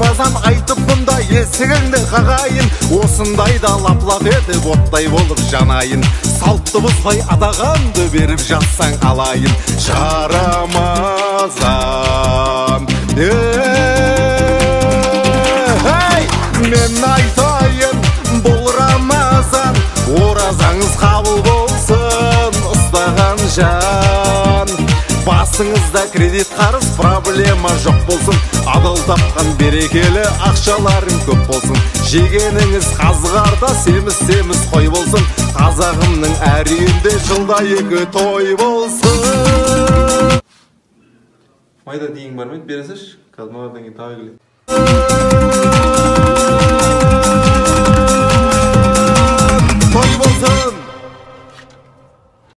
Рамазан айтып бұнда есігіңді қағайын, осындайда лап-лап етіп оттай болып жанайын. Салтты бұзбай адағанды беріп жатсаң алайын. Жарамазан, мен айтайын, бұл Рамазан, оразаңыз қабыл болсын, ұстаған жан. Басыңызда кредит қарыз, проблема жоқ болсын, адал тапқан берекелі ақшаларың көп болсын. Жегеніңіз қазғарда семіз-семіз қой болсын, қазағымның әр үйінде жылда 2 той болсын. Майда дейін бар ма еді, бересіз? Қазір мағардан кейін тағы келеді.